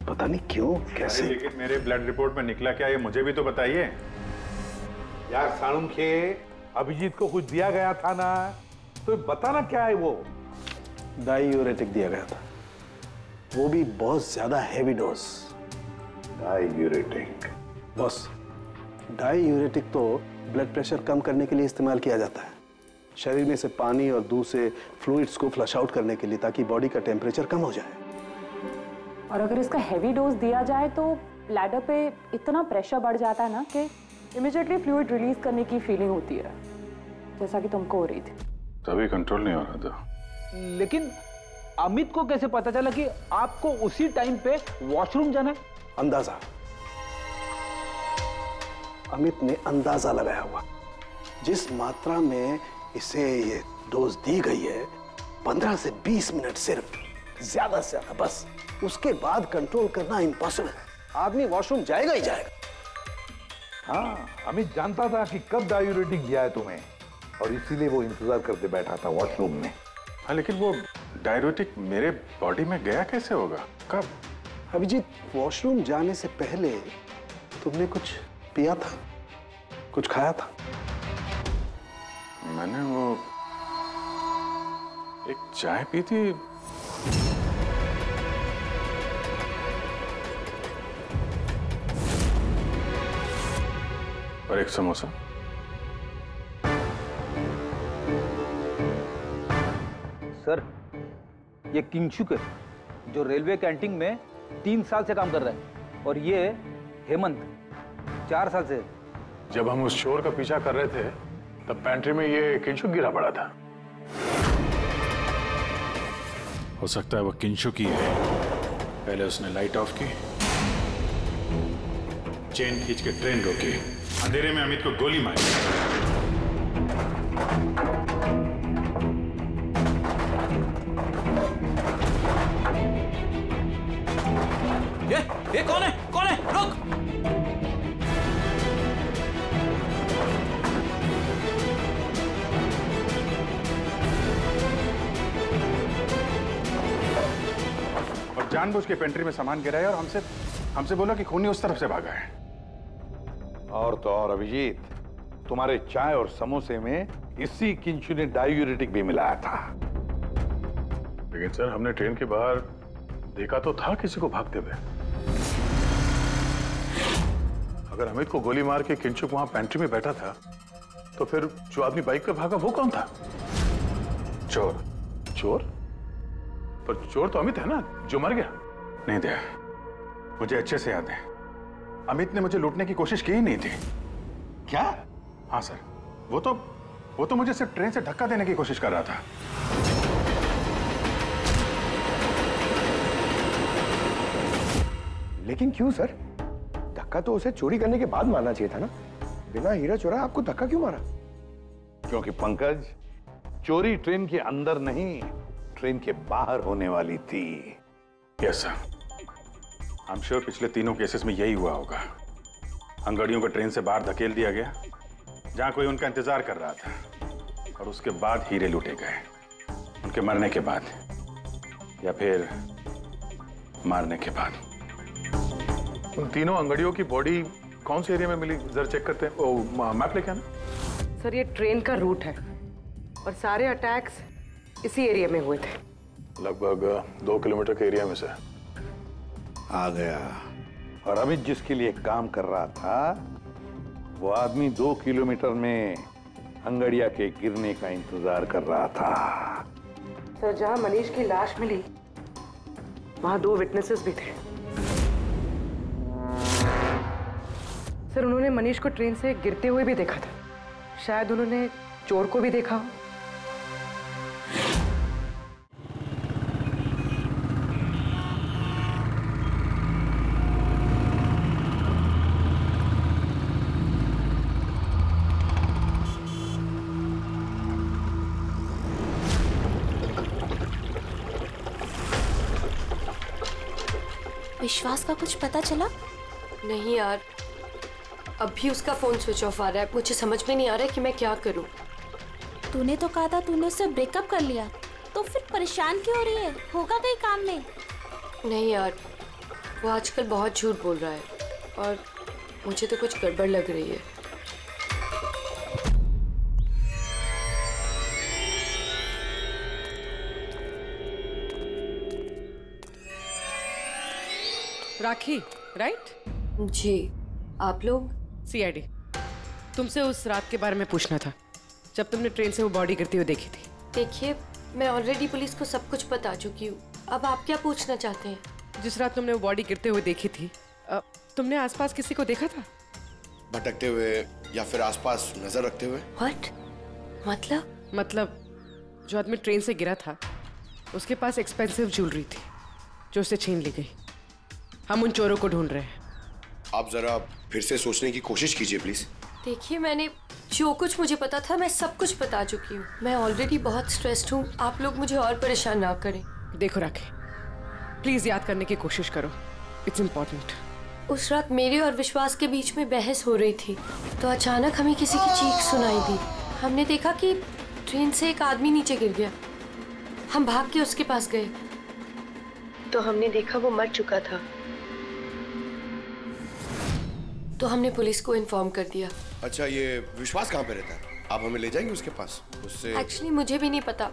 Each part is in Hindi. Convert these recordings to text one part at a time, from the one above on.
पता नहीं क्यों कैसे। लेकिन मेरे ब्लड रिपोर्ट में निकला क्या, ये मुझे भी तो बताइए। यार साणुखे, अभिजीत को कुछ दिया गया था ना, तो बताना क्या है वो। डायूरेटिक दिया गया था, वो भी बहुत ज्यादा heavy dose. Diuretic? Boss, diuretic तो ब्लड प्रेशर कम करने के लिए इस्तेमाल किया जाता है, शरीर में से पानी और दूध से फ्लूइड्स को फ्लश आउट करने के लिए, ताकि बॉडी का टेम्परेचर कम हो जाए। और अगर इसका हैवी डोज दिया जाए तो ब्लैडर पे इतना प्रेशर बढ़ जाता है ना कि इमीडिएटली फ्लूइड रिलीज करने की फीलिंग होती है, जैसा कि तुमको हो रही थी। तभी कंट्रोल नहीं हो रहा था। लेकिन अमित को कैसे पता चला कि आपको उसी टाइम पे वॉशरूम जाना है? अंदाजा, अमित ने अंदाजा लगाया हुआ। जिस मात्रा में इसे ये डोज दी गई है, 15 से 20 मिनट सिर्फ, ज्यादा से ज्यादा, बस उसके बाद कंट्रोल करना इम्पॉसिबल है। आदमी वॉशरूम जाएगा ही जाएगा। हाँ, अमित जानता था कि कब डायूरेटिक दिया है तुम्हें, और इसीलिए वो इंतजार करते बैठा था वॉशरूम में। हाँ, लेकिन वो डायूरेटिक मेरे बॉडी में गया कैसे होगा, कब? अभिजीत, वॉशरूम जाने से पहले तुमने कुछ पिया था, कुछ खाया था? मैंने वो एक चाय पी थी। और एक समोसा। सर, ये किंगशुक है, जो रेलवे कैंटीन में 3 साल से काम कर रहा है, और ये हेमंत 4 साल से। जब हम उस चोर का पीछा कर रहे थे, तब पैंट्री में ये किंशुक गिरा पड़ा था। हो सकता है वो किंशुक ही है। पहले उसने लाइट ऑफ की, चेन खींच के ट्रेन रोकी, अंधेरे में अमित को गोली मारी। ये कौन है? कौन है? रुक! और जानबूझ के पेंट्री में सामान गिराया और हमसे बोला कि खूनी उस तरफ से भागा है। और तो और अभिजीत, तुम्हारे चाय और समोसे में इसी किंशु ने डायूरेटिक भी मिलाया था। लेकिन सर, हमने ट्रेन के बाहर देखा तो था किसी को भागते हुए। अगर अमित को गोली मार के किंशुक वहां पेंट्री में बैठा था, तो फिर जो आदमी बाइक पे भागा वो कौन था? चोर। चोर? पर चोर तो अमित है ना, जो मर गया। नहीं दया, मुझे अच्छे से याद है, अमित ने मुझे लूटने की कोशिश की ही नहीं थी। क्या? हाँ सर, वो तो मुझे सिर्फ ट्रेन से धक्का देने की कोशिश कर रहा था। लेकिन क्यों सर? धक्का तो उसे चोरी करने के बाद मारना चाहिए था ना। बिना हीरा चोरा आपको धक्का क्यों मारा? क्योंकि पंकज, चोरी ट्रेन के अंदर नहीं, ट्रेन के बाहर होने वाली थी। Yes sir, I am sure पिछले तीनों केसेस में यही हुआ होगा। अंगड़ियों को ट्रेन से बाहर धकेल दिया गया, जहां कोई उनका इंतजार कर रहा था, और उसके बाद हीरे लूटे गए, उनके मरने के बाद या फिर मारने के बाद। उन तीनों अंगड़ियों की बॉडी कौन से एरिया में मिली, जरा चेक करते हैं। ओ, मैप लेके आना। सर, ये ट्रेन का रूट है और सारे अटैक्स इसी एरिया में हुए थे। लगभग 2 किलोमीटर के एरिया में से। आ गया। और अमित जिसके लिए काम कर रहा था, वो आदमी 2 किलोमीटर में अंगड़िया के गिरने का इंतजार कर रहा था। सर, जहां मनीष की लाश मिली, वहां 2 विटनेसेस भी थे। सर, उन्होंने मनीष को ट्रेन से गिरते हुए भी देखा था। शायद उन्होंने चोर को भी देखा हो। विश्वास का कुछ पता चला? नहीं यार, अभी उसका फोन स्विच ऑफ आ रहा है। मुझे समझ में नहीं आ रहा है कि मैं क्या करूं। तूने तो कहा था तूने उससे ब्रेकअप कर लिया, तो फिर परेशान क्यों हो रही है? होगा कहीं काम में? नहीं यार, वो आजकल बहुत झूठ बोल रहा है और मुझे तो कुछ गड़बड़ लग रही है। राखी, राइट? जी, आप लोग? सीआईडी। तुमसे उस रात के बारे में पूछना था जब तुमने ट्रेन से वो बॉडी गिरती हुई देखी थी। देखिए, मैं ऑलरेडी पुलिस को सब कुछ बता चुकी हूँ। अब आप क्या पूछना चाहते हैं? जिस रात तुमने वो बॉडी गिरते हुए देखी थी, तुमने आसपास किसी को देखा था? भटकते हुए या फिर आसपास नजर रखते हुए? What? मतलब जो आदमी ट्रेन से गिरा था उसके पास एक्सपेंसिव ज्वेलरी थी जो उससे छीन ली गई। हम उन चोरों को ढूंढ रहे हैं। आप जरा फिर से सोचने की कोशिश कीजिए प्लीज। देखिए, मैंने जो कुछ मुझे पता था मैं सब कुछ बता चुकी हूँ। मैं ऑलरेडी बहुत स्ट्रेस्ड हूँ। आप लोग मुझे और परेशान ना करें। देखो राखी, प्लीज याद करने की कोशिश करो, इट्स इम्पोर्टेंट। उस रात मेरे और विश्वास के बीच में बहस हो रही थी तो अचानक हमें किसी की चीख सुनाई दी। हमने देखा कि ट्रेन से एक आदमी नीचे गिर गया। हम भाग के उसके पास गए तो हमने देखा वो मर चुका था। तो हमने पुलिस को इन्फॉर्म कर दिया। अच्छा, ये विश्वास कहाँ पे रहता है? आप हमें ले जाएंगे उसके पास? उससे एक्चुअली मुझे भी नहीं पता।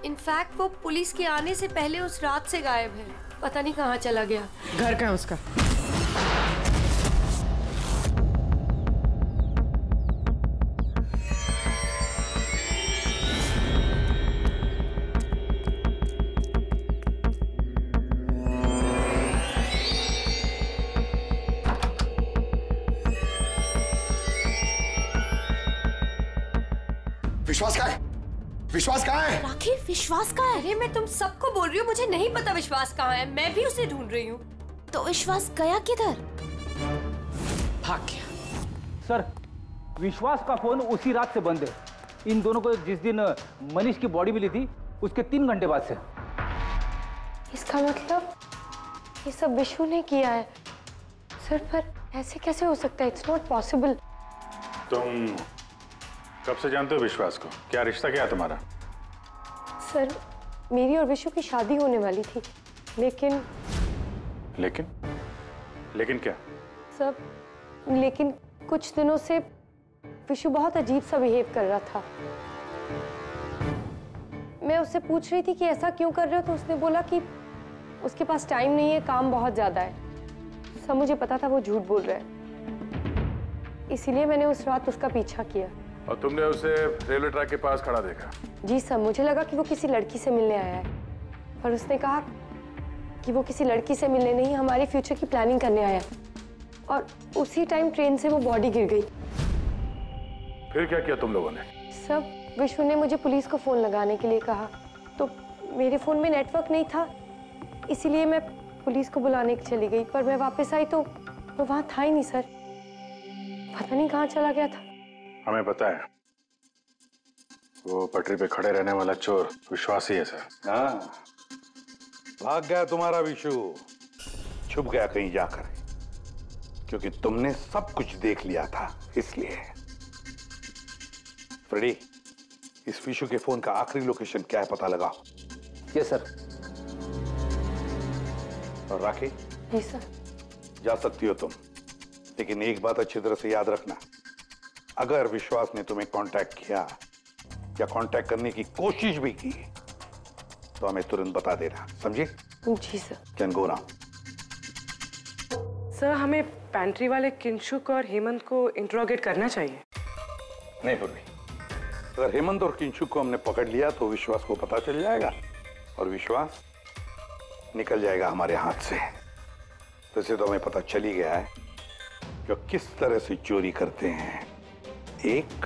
इनफैक्ट वो पुलिस के आने से पहले उस रात से गायब है। पता नहीं कहाँ चला गया। घर कहाँ उसका? विश्वास कहाँ है? विश्वास कहाँ है? राखी, विश्वास कहाँ है? अरे मैं तुम सबको बोल रही हूँ, मुझे नहीं पता विश्वास कहाँ है। मैं भी उसे ढूंढ रही हूँ। तो विश्वास गया किधर? भाग गया। सर, विश्वास का फोन उसी रात से बंद है। इन दोनों को जिस दिन मनीष की बॉडी मिली थी उसके 3 घंटे बाद से। इसका मतलब ये सब विशु ने किया है। सर, पर ऐसे कैसे हो सकता है? It's not possible. तुम कब से जानते हो विश्वास को? क्या रिश्ता क्या है तुम्हारा? सर, मेरी और विशु की शादी होने वाली थी, लेकिन क्या? सर, लेकिन कुछ दिनों से विशु बहुत अजीब सा बिहेव कर रहा था। मैं उससे पूछ रही थी कि ऐसा क्यों कर रहे हो, तो उसने बोला कि उसके पास टाइम नहीं है, काम बहुत ज्यादा है। सर, मुझे पता था वो झूठ बोल रहा है, इसीलिए मैंने उस रात उसका पीछा किया। और तुमने उसे रेलवे ट्रैक के पास खड़ा देखा? जी सर, मुझे लगा कि वो किसी लड़की से मिलने आया है, पर उसने कहा कि वो किसी लड़की से मिलने नहीं, हमारे फ्यूचर की प्लानिंग करने आया। और उसी टाइम ट्रेन से वो बॉडी गिर गई। फिर क्या किया तुम लोगों ने? सब विशु ने मुझे पुलिस को फोन लगाने के लिए कहा, तो मेरे फोन में नेटवर्क नहीं था, इसीलिए मैं पुलिस को बुलाने चली गई। पर मैं वापस आई तो वो वहां था ही नहीं सर। पता नहीं कहाँ चला गया था। हमें पता है, वो पटरी पे खड़े रहने वाला चोर विश्वास ही है सर। हाँ, भाग गया तुम्हारा विशु, छुप गया कहीं जाकर, क्योंकि तुमने सब कुछ देख लिया था इसलिए। फ्रेडी, इस विशु के फोन का आखिरी लोकेशन क्या है पता लगाओ। Yes sir. और राखी? जी सर। जा सकती हो तुम, लेकिन एक बात अच्छी तरह से याद रखना, अगर विश्वास ने तुम्हें कांटेक्ट किया या कांटेक्ट करने की कोशिश भी की तो हमें तुरंत बता देना, समझी? जी sir. Can go now. Sir, हमें पैंट्री वाले किंशुक और हेमंत को इंट्रोगेट करना चाहिए। नहीं पूर्वी, अगर हेमंत और किंशुक को हमने पकड़ लिया तो विश्वास को पता चल जाएगा और विश्वास निकल जाएगा हमारे हाथ से। वैसे तो हमें पता चल ही गया है कि किस तरह से चोरी करते हैं, एक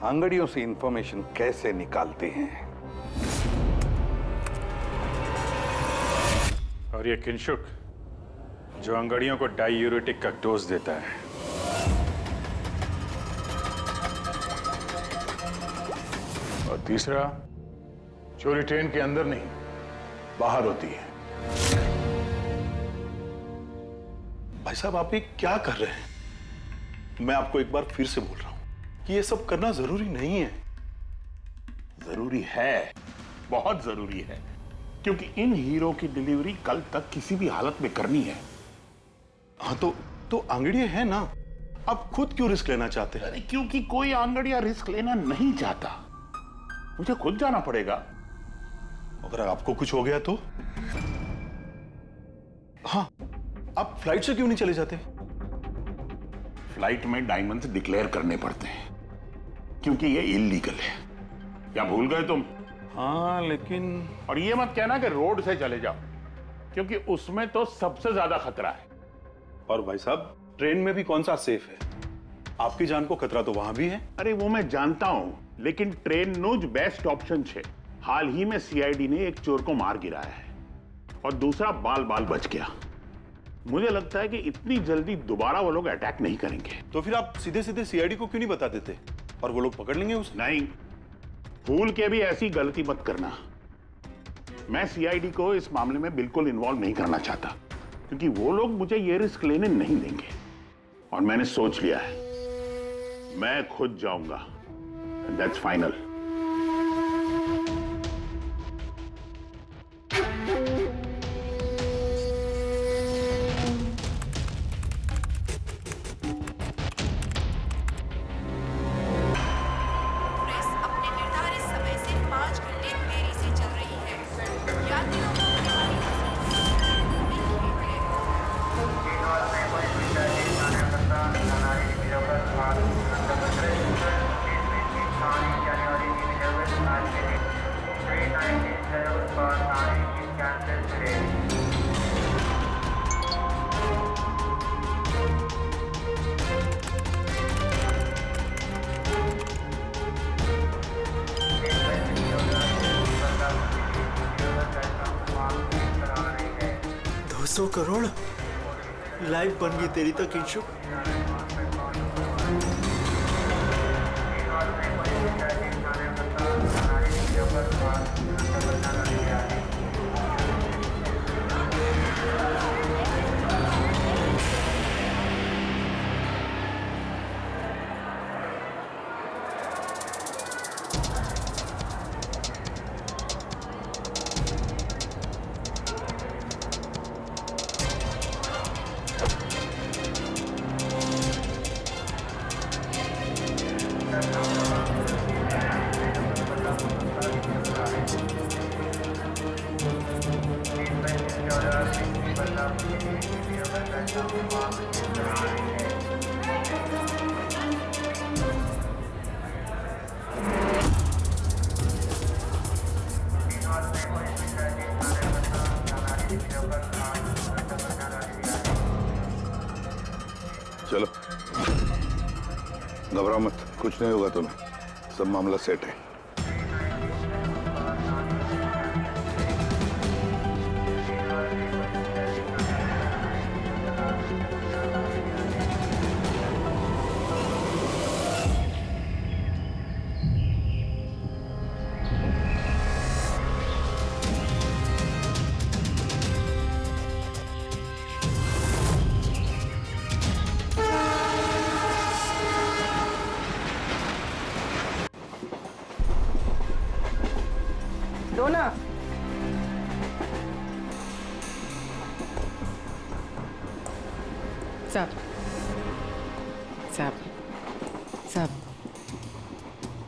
अंगड़ियों से इंफॉर्मेशन कैसे निकालते हैं। और ये किंशुक जो अंगड़ियों को डायूरेटिक का डोज देता है। और तीसरा, चोरी ट्रेन के अंदर नहीं बाहर होती है। भाई साहब, आप ये क्या कर रहे हैं? मैं आपको एक बार फिर से बोल रहा हूं कि ये सब करना जरूरी नहीं है। जरूरी है, बहुत जरूरी है। क्योंकि इन हीरो की डिलीवरी कल तक किसी भी हालत में करनी है। हाँ तो आंगड़िया है ना, आप खुद क्यों रिस्क लेना चाहते हैं? अरे क्योंकि कोई आंगड़िया रिस्क लेना नहीं चाहता, मुझे खुद जाना पड़ेगा। अगर आपको कुछ हो गया तो? हाँ, आप फ्लाइट से क्यों नहीं चले जाते? फ्लाइट में डायमंड्स डिक्लेयर करने पड़ते हैं क्योंकि ये इलीगल है। क्या भूल गए तुम? हाँ लेकिन, और ये मत कहना कि रोड से चले जाओ, क्योंकि उसमें तो सबसे ज्यादा खतरा है। और भाई साहब, ट्रेन में भी कौन सा सेफ है? आपकी जान को खतरा तो वहां भी है। अरे वो मैं जानता हूं, लेकिन ट्रेन नोज बेस्ट ऑप्शन है। हाल ही में सीआईडी ने एक चोर को मार गिराया है और दूसरा बाल बाल बच गया। मुझे लगता है कि इतनी जल्दी दोबारा वो लोग अटैक नहीं करेंगे। तो फिर आप सीधे सीधे सीआईडी को क्यों नहीं बता देते और वो लोग पकड़ लेंगे उसे? नहीं, भूल के भी ऐसी गलती मत करना। मैं सीआईडी को इस मामले में बिल्कुल इन्वॉल्व नहीं करना चाहता, क्योंकि वो लोग मुझे ये रिस्क लेने नहीं देंगे। और मैंने सोच लिया है, मैं खुद जाऊंगा। That's final. करोड़ लाइफ बन गई तेरी तो किंशु। चलो, घबराओ मत, कुछ नहीं होगा तुम्हें, सब मामला सेट है।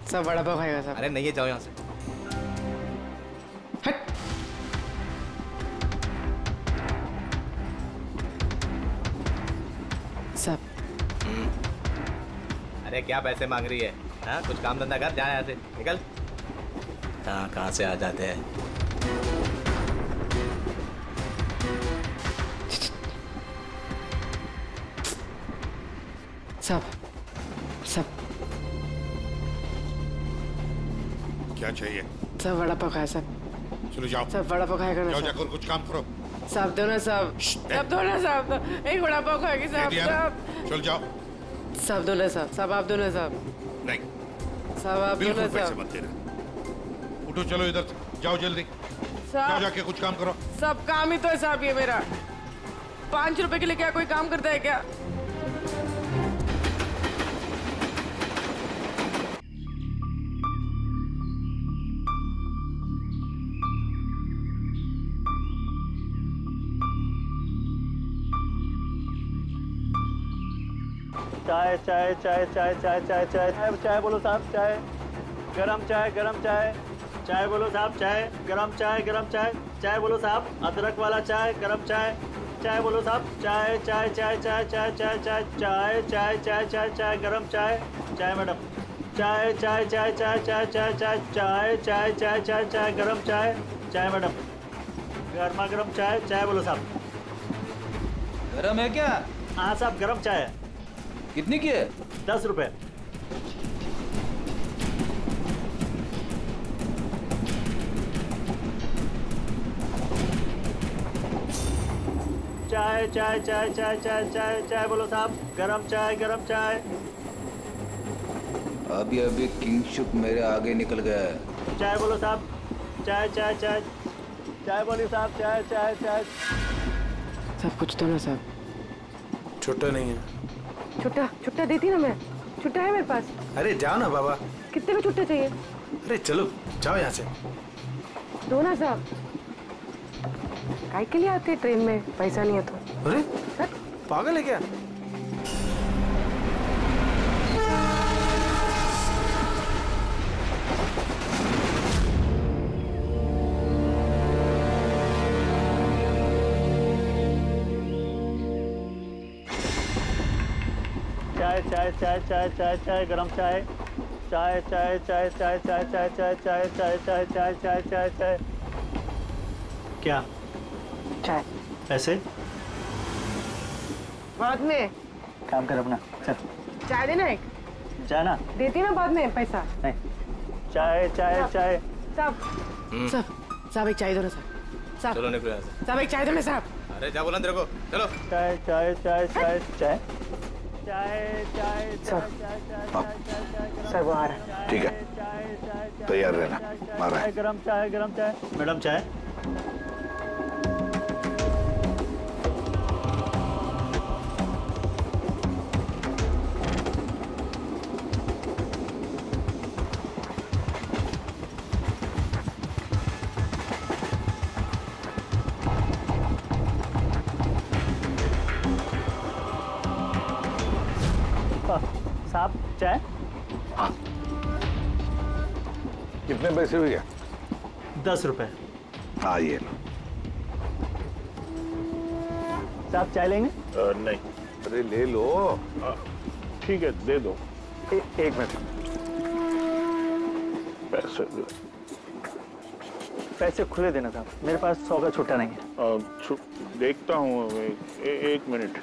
सब बड़ा पाव खाएगा साहब। अरे नहीं है, जाओ यहाँ से। हट। सब। अरे क्या पैसे मांग रही है? हाँ, कुछ काम धंधा कर, जा यहाँ से, निकल। कहाँ से आ जाते हैं। सब सब क्या चाहिए? सब वड़ा पाव खाया सब। चलो जाओ। सब वड़ा पाव खाएगा ना? जाओ जाकर कुछ काम करो। सब दो ना सब। सब दो ना सब। एक वड़ा पाव खाएगी सब। चल जाओ। सब दो ना सब। सब आप दो ना सब। नहीं। सब आप दो ना सब। पैसे मत देना। उठो चलो इधर से, जाओ जल्दी। जाओ जाके कुछ काम करो। सब काम ही तो है साहब ये मेरा। 5 रुपए के लिए क्या कोई काम करता है क्या? चाय चाय चाय चाय चाय चाय चाय चाय चाय बोलो साहब चाय गरम चाय चाय बोलो साहब चाय गरम चाय चाय बोलो साहब अदरक वाला चाय गरम चाय बोलो साहब चाय चाय चाय चाय चाय चाय चाय चाय चाय चाय चाय चाय गरम चाय मैडम चाय चाय चाय चाय चाय चाय चाय चाय चाय चाय चाय चाय गरम चाय मैडम गर्मा गर्म चाय बोलो साहब गरम है क्या? हाँ साहब गरम चाय है। कितनी की है? 10 रुपए। चाय चाय चाय चाय चाय चाय चाय बोलो साहब गरम चाय अभी अभी किंगशुक मेरे आगे निकल गया है। चाय बोलो साहब चाय चाय चाय चाय बोलिए साहब चाय चाय चाय सब कुछ तो ना साहब। छुट्टा नहीं है। छुट्टा देती ना मैं। छुट्टा है मेरे पास। अरे जाओ ना बाबा। कितने में छुट्टा चाहिए? अरे चलो जाओ यहाँ से। दो ना साहब। काय के लिए आते ट्रेन में पैसा नहीं है तो? अरे पागल है क्या? चाय चाय चाय चाय गरम चाय चाय चाय चाय चाय चाय चाय चाय चाय चाय चाय चाय चाय चाय चाय क्या चाय पैसे बाद में काम कर अपना चल चाय देना एक जाना देती ना बाद में पैसा नहीं चाय चाय चाय साहब एक चाय दो ना साहब चलो निकलो यहाँ से साहब एक चाय दो ना साहब अरे जा बोला तेरे को चलो चाय चाय चाय चाय चाय चाय चाय सर वो आ रहा है। ठीक है तैयार रहना मारा है। गरम चाय मैडम चाय साहब चाय हाँ कितने पैसे हुए? 10 रुपए। हाँ ये लो। साहब चाय लेंगे? नहीं। अरे ले लो। ठीक है दे दो। एक मिनट पैसे खुले देना साहब मेरे पास 100 का छुट्टा नहीं है। देखता हूँ एक मिनट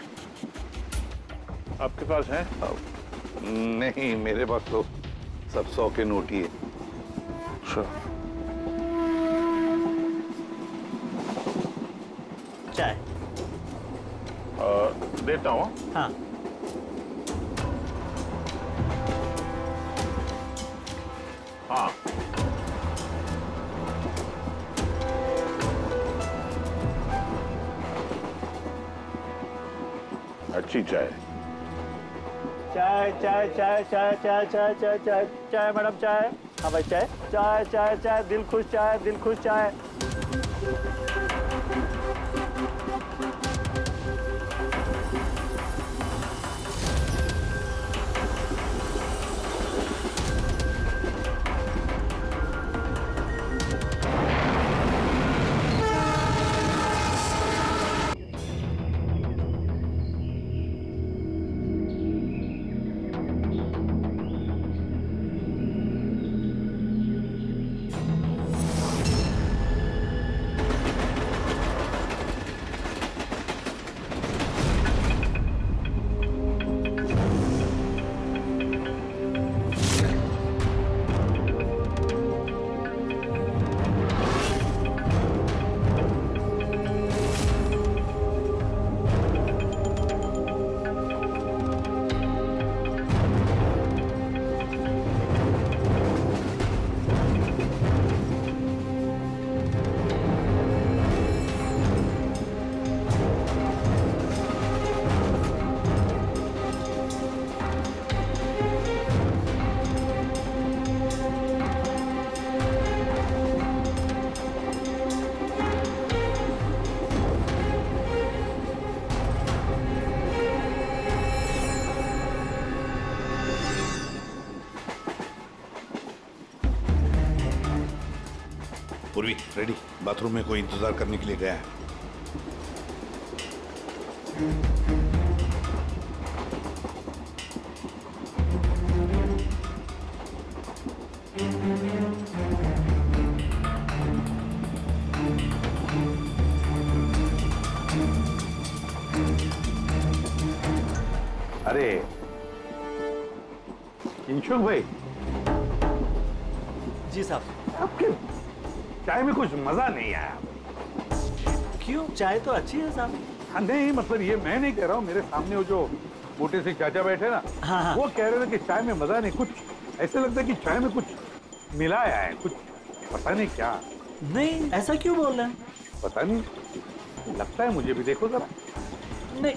आपके पास है? नहीं मेरे पास तो सब 100 के नोट ही है। चाय देता हूँ। हाँ हाँ अच्छी चाय चाय चाय चाय चाय चाय चाय चाय चाय चाय मैडम चाय हाँ भाई चाय चाय चाय चाय दिल खुश चाय पूर्वी रेडी, बाथरूम में कोई इंतजार करने के लिए गया है। अरे किंशुक भाई। जी साहब। आपके चाय में कुछ मजा नहीं आया। क्यों? चाय तो अच्छी है साहब। हाँ नहीं, मतलब ये मैं नहीं कह रहा हूँ, मेरे सामने वो जो मोटे से चाचा बैठे ना, हाँ। वो कह रहे थे कि चाय में मजा नहीं, कुछ ऐसे लगता है कि चाय में कुछ मिलाया है, कुछ पता नहीं क्या। नहीं, ऐसा क्यों बोल रहे हैं? पता नहीं, लगता है मुझे भी। देखो जरा। नहीं,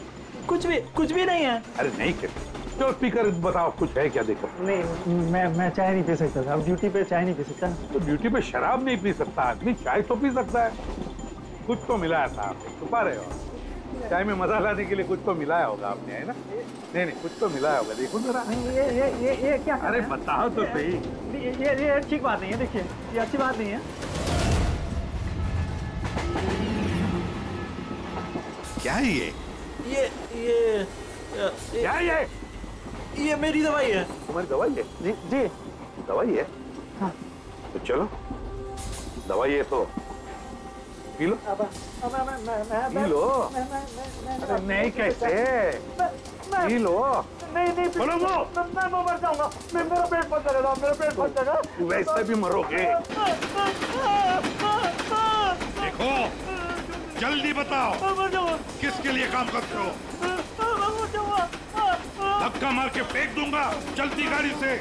कुछ भी नहीं है। अरे नहीं कहते, तो स्पीकर बताओ कुछ है क्या? देखो। नहीं, मैं चाय नहीं पी सकता साहब, ड्यूटी पे चाय नहीं पी सकता। तो ड्यूटी पे शराब नहीं पी सकता आदमी, चाय तो पी सकता है। कुछ तो मिलाया था आपने, छुपा रहे हो। चाय में मजा लाने के लिए कुछ तो मिलाया होगा आपने, है ना? नहीं, कुछ तो मिलाया होगा, देखो जरा। ये क्या? अरे बताओ तो सही। ये ठीक बात नहीं है, देखिए, ये अच्छी बात नहीं है। क्या है ये? क्या है ये मेरी दवाई है। तुम्हारी दवाई है? जी दवाई है। हाँ। तो चलो, दवाई है तो पी लो। P low. अरे नहीं कैसे? P low. नहीं बोलो वो। मैं मर जाऊंगा। मेरा पेट फट जाएगा, मेरा पेट फट जाएगा। वैसे भी मरोगे। देखो, जल्दी बताओ, किसके लिए काम करते हो? धक्का मार के फेंक दूंगा, जल्दी गाड़ी से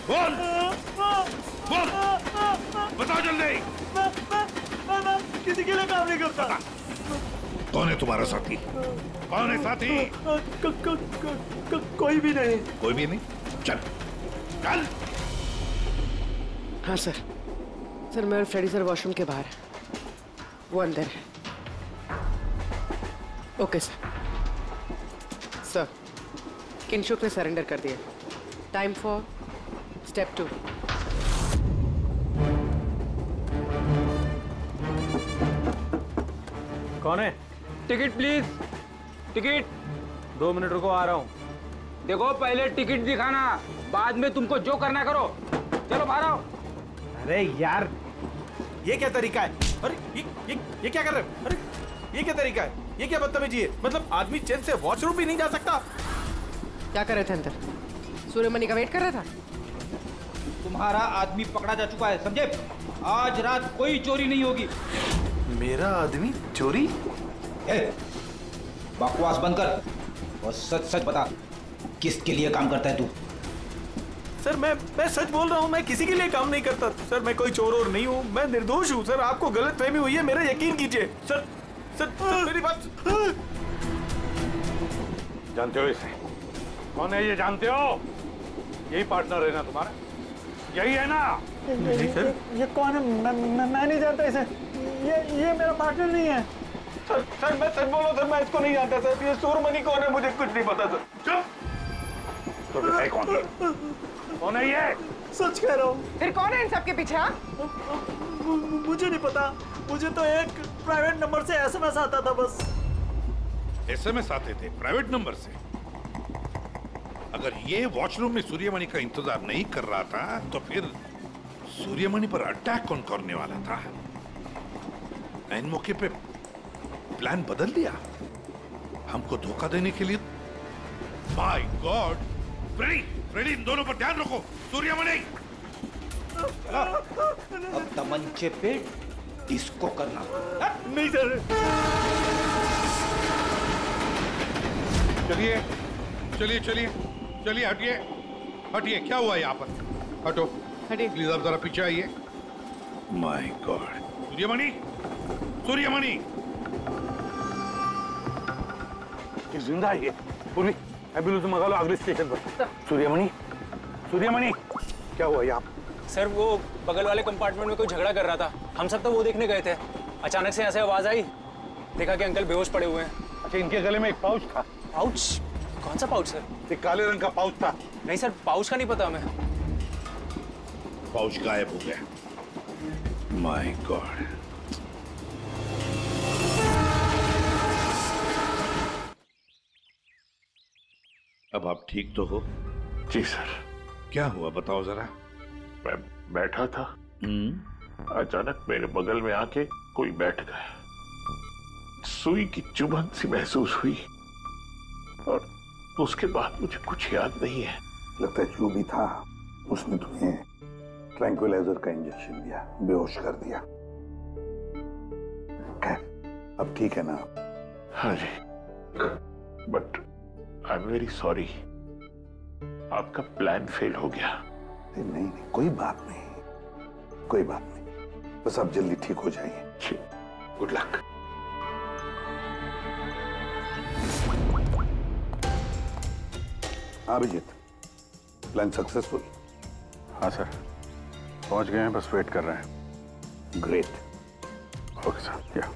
बोल। बताओ जल्दी। किसी के लिए काम नहीं करता। कौन है तुम्हारा साथी? कौन है साथी? कोई भी नहीं। कोई भी नहीं? चल। हाँ सर, मैं और फ्रेडी सर वॉशरूम के बाहर है, वो अंदर है। ओके सर, किंशुक ने सरेंडर कर दिया। Time for step 2। कौन है? Ticket please, ticket. 2 मिनट रुको, आ रहा हूँ। देखो, पहले टिकट दिखाना, बाद में तुमको जो करना करो। चलो बाहर आओ। अरे यार, ये क्या तरीका है? अरे ये क्या कर रहे हो? अरे ये क्या तरीका है? ये क्या बदतमीजी है? मतलब आदमी चैन से वॉशरूम भी नहीं जा सकता। क्या कर रहे थे अंदर? सूर्यमणि का वेट कर रहा था। तुम्हारा आदमी पकड़ा जा चुका है, समझे? आज रात कोई चोरी नहीं होगी। मेरा आदमी चोरी? बकवास बंद कर और सच सच बता, किसके लिए काम करता है तू? सर मैं सच बोल रहा हूँ, मैं किसी के लिए काम नहीं करता सर। मैं कोई चोर और नहीं हूँ, मैं निर्दोष हूँ सर। आपको गलतफहमी हुई है, मेरा यकीन कीजिए सर। सर मेरी बात। जानते हो इसे? कौन है ये? जानते हो? यही पार्टनर है ना तुम्हारा? यही है ना? नहीं सर। ये कौन है? मैं नहीं जानता इसे। ये मेरा पार्टनर नहीं है सर। मैं सच बोल रहा हूँ सर, मैं इसको नहीं जानता सर। ये सूर्यमणि कौन है मुझे कुछ नहीं पता सर। चुप। तो है कौन है ये? सच कह रहा हूँ। फिर कौन है इन सबके पीछे? मुझे नहीं पता, मुझे तो एक प्राइवेट नंबर से एसएमएस आता था बस। एसएमएस आते थे प्राइवेट नंबर से? अगर ये वॉशरूम में सूर्यमणि का इंतजार नहीं कर रहा था, तो फिर सूर्यमणि पर अटैक कौन करने वाला था? इन मौके पे प्लान बदल दिया हमको धोखा देने के लिए। My God! फ्रेडी, इन दोनों पर ध्यान रखो। सूर्यमणि, अब तमंचे पे डिस्को करना। नहीं सर। चलिए, हटिए। क्या हुआ यहाँ पर? हटो, प्लीज आप जरा पीछे आइए। My God! सूर्यमणि जिंदा है ये। पूरी एम्बुलेंस मंगा लो अगले स्टेशन पर। सूर्यमणि क्या हुआ यहाँ? सर, वो बगल वाले कंपार्टमेंट में कोई झगड़ा कर रहा था। हम सब तो वो देखने गए थे। अचानक से ऐसे आवाज आई, देखा कि अंकल बेहोश पड़े हुए हैं। अच्छा, इनके गले में एक पाउच था। पाउच? कौन सा पाउच सर? एक काले रंग का पाउच था। नहीं सर, पाउच का नहीं पता हमें। पाउच गायब हो गया। My God. अब आप ठीक तो हो? जी सर। क्या हुआ बताओ जरा। मैं बैठा था, अचानक मेरे बगल में आके कोई बैठ गया। सुई की चुभन सी महसूस हुई और उसके बाद मुझे कुछ याद नहीं है। लगता है जो भी था उसने तुम्हें ट्रैंक्विलाइजर का इंजेक्शन दिया, बेहोश कर दिया। खैर अब ठीक है ना? हाँ जी, but I am very sorry, आपका प्लान फेल हो गया। नहीं, कोई बात नहीं, कोई बात नहीं, बस आप जल्दी ठीक हो जाइए। Good luck. हाँ अभिजीत, प्लान सक्सेसफुल? हाँ सर, पहुंच गए हैं, बस वेट कर रहे हैं। ग्रेट। Okay sir. या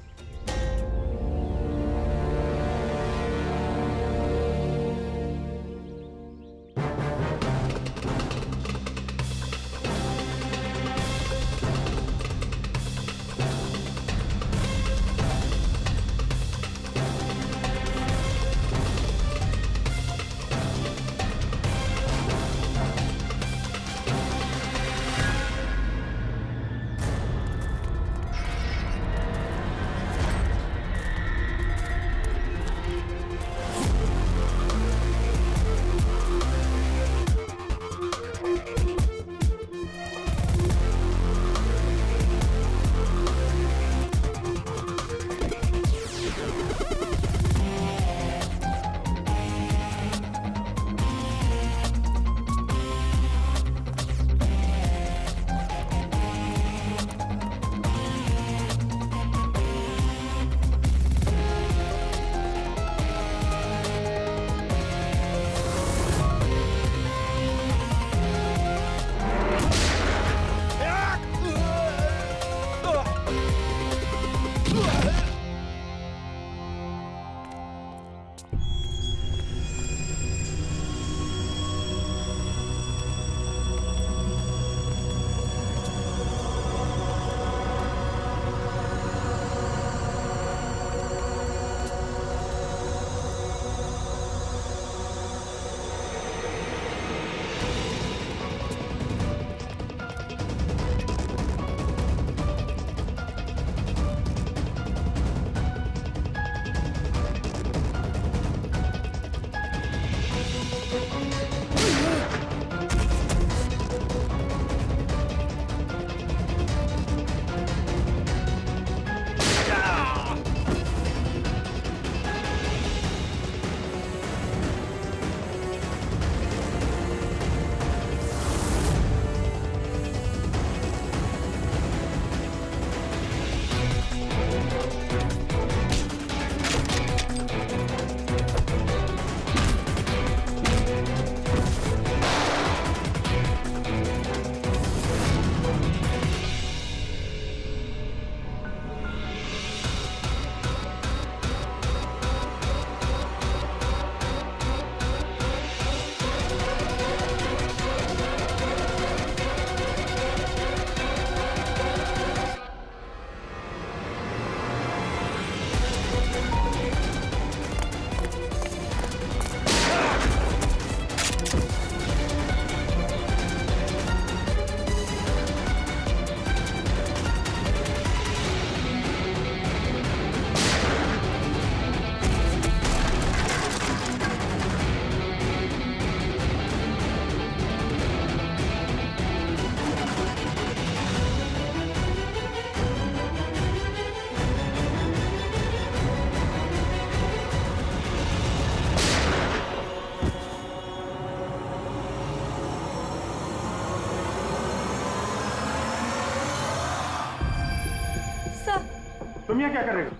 तुम यहाँ क्या कर रहे हो?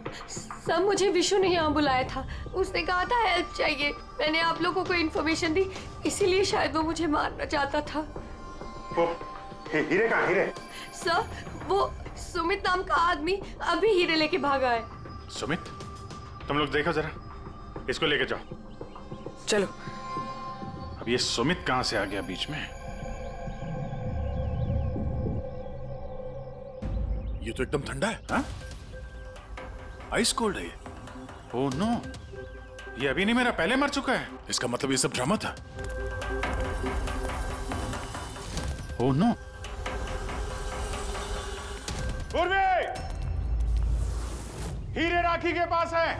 सब मुझे विशु ने यहाँ बुलाया था, उसने कहा था हेल्प चाहिए, मैंने आप लोगों को इन्फॉर्मेशन दी, इसीलिए शायद वो मुझे मारना चाहता था। वो हीरे कहाँ? हीरे? सर, वो सुमित नाम का आदमी अभी हीरे लेके भागा है। सुमित? तुम लोग देखो जरा, इसको लेके जाओ। चलो। अब ये सुमित कहाँ से आ गया बीच में? ये तो एकदम ठंडा है। हाँ? आइस कोल्ड है ये। ओह नो, ये अभी नहीं मेरा पहले मर चुका है। इसका मतलब ये सब ड्रामा था। Oh no. पूर्वी, हीरे राखी के पास है,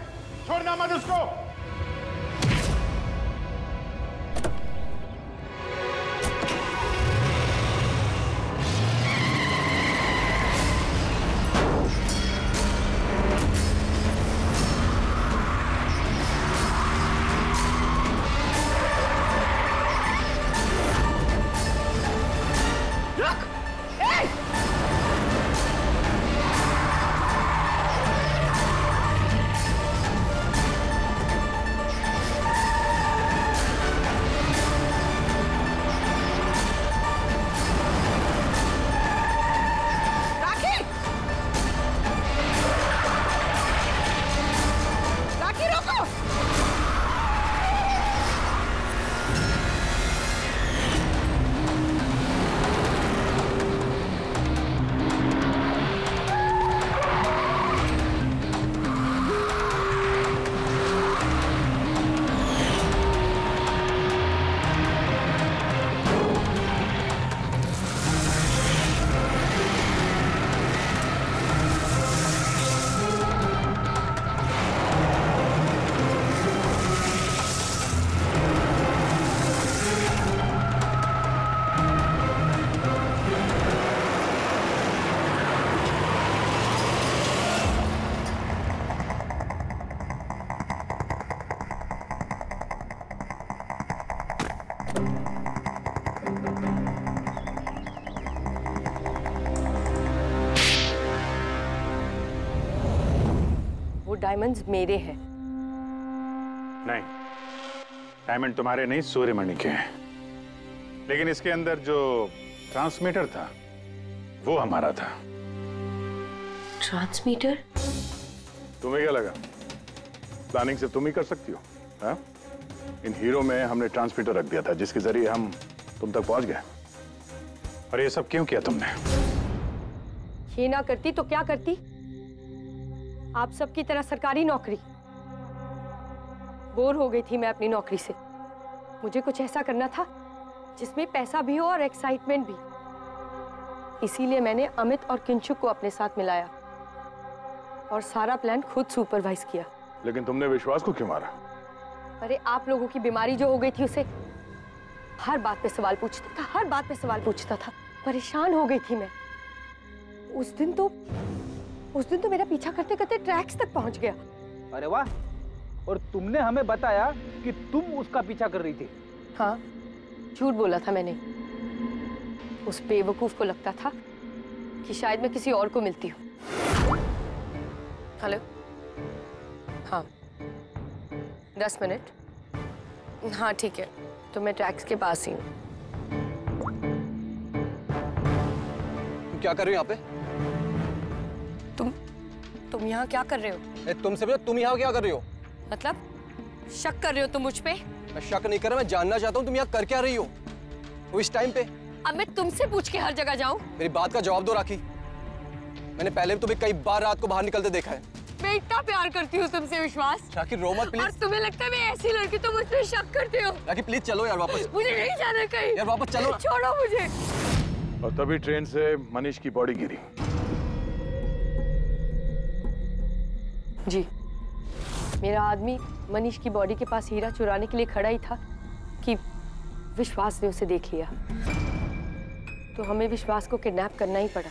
छोड़ना मत उसको। डायमंड्स मेरे हैं। नहीं, डायमंड तुम्हारे नहीं, सूर्यमणि के हैं। लेकिन इसके अंदर जो ट्रांसमीटर था वो हमारा था। ट्रांसमीटर? तुम्हें क्या लगा प्लानिंग सिर्फ तुम ही कर सकती हो? हाँ? इन हीरो में हमने ट्रांसमीटर रख दिया था जिसके जरिए हम तुम तक पहुंच गए। और ये सब क्यों किया तुमने? ये ना करती तो क्या करती? आप सबकी तरह सरकारी नौकरी। बोर हो गई थी मैं अपनी नौकरी से। मुझे कुछ ऐसा करना था जिसमें पैसा भी हो और एक्साइटमेंट भी। इसीलिए मैंने अमित और किंचुक को अपने साथ मिलाया और सारा प्लान खुद सुपरवाइज किया। लेकिन तुमने विश्वास को क्यों मारा? अरे आप लोगों की बीमारी जो हो गई थी, उसे हर बात पे सवाल पूछता था, हर बात पे सवाल पूछता था। परेशान हो गई थी मैं। उस दिन तो मेरा पीछा करते करते ट्रैक्स तक पहुंच गया। अरे वाह, और तुमने हमें बताया कि तुम उसका पीछा कर रही थी। हाँ, झूठ बोला था मैंने। उस बेवकूफ को लगता था कि शायद मैं किसी और को मिलती हूँ। हेलो, हाँ 10 मिनट। हाँ ठीक है, तो मैं ट्रैक्स के पास ही हूँ। क्या कर रहे हो यहाँ पे? तुम यहाँ क्या कर रहे हो? तुमसे पूछा, तुम यहाँ क्या कर रही हो? मतलब शक कर रहे हो तुम मुझ पे? मैं शक नहीं कर रहा, मैं जानना चाहता हूँ तुम यहाँ कर क्या रही हो वो इस टाइम पे। अब मैं तुमसे पूछ के हर जगह जाऊँ? मेरी बात का जवाब दो राखी। मैंने पहले भी तुम्हें कई बार रात को बाहर निकलते देखा है। मैं इतना प्यार करती हूँ तुमसे विश्वास। राखी रो मत प्लीज। और तुम्हें लगता है मैं ऐसी लड़की तो मुझ पे शक करते हो? राखी प्लीज चलो यार वापस। मुझे नहीं जाना कहीं। यार वापस चलो। छोड़ो मुझे। और तभी ट्रेन से मनीष की बॉडी गिरी। जी, मेरा आदमी मनीष की बॉडी के पास हीरा चुराने के लिए खड़ा ही था कि विश्वास ने उसे देख लिया। तो हमें विश्वास को किडनैप करना ही पड़ा।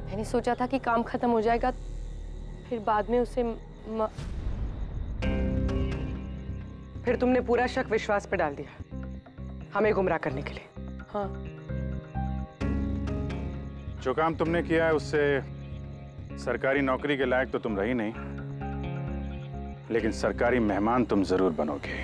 मैंने सोचा था कि काम खत्म हो जाएगा, फिर बाद में उसे फिर तुमने पूरा शक विश्वास पे डाल दिया, हमें गुमराह करने के लिए। हाँ, जो काम तुमने किया है उससे सरकारी नौकरी के लायक तो तुम रही नहीं, लेकिन सरकारी मेहमान तुम जरूर बनोगे।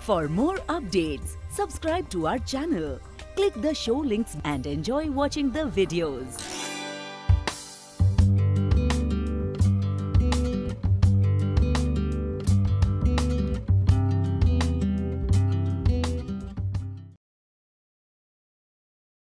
For more updates, subscribe to our channel, click the show links and enjoy watching the videos.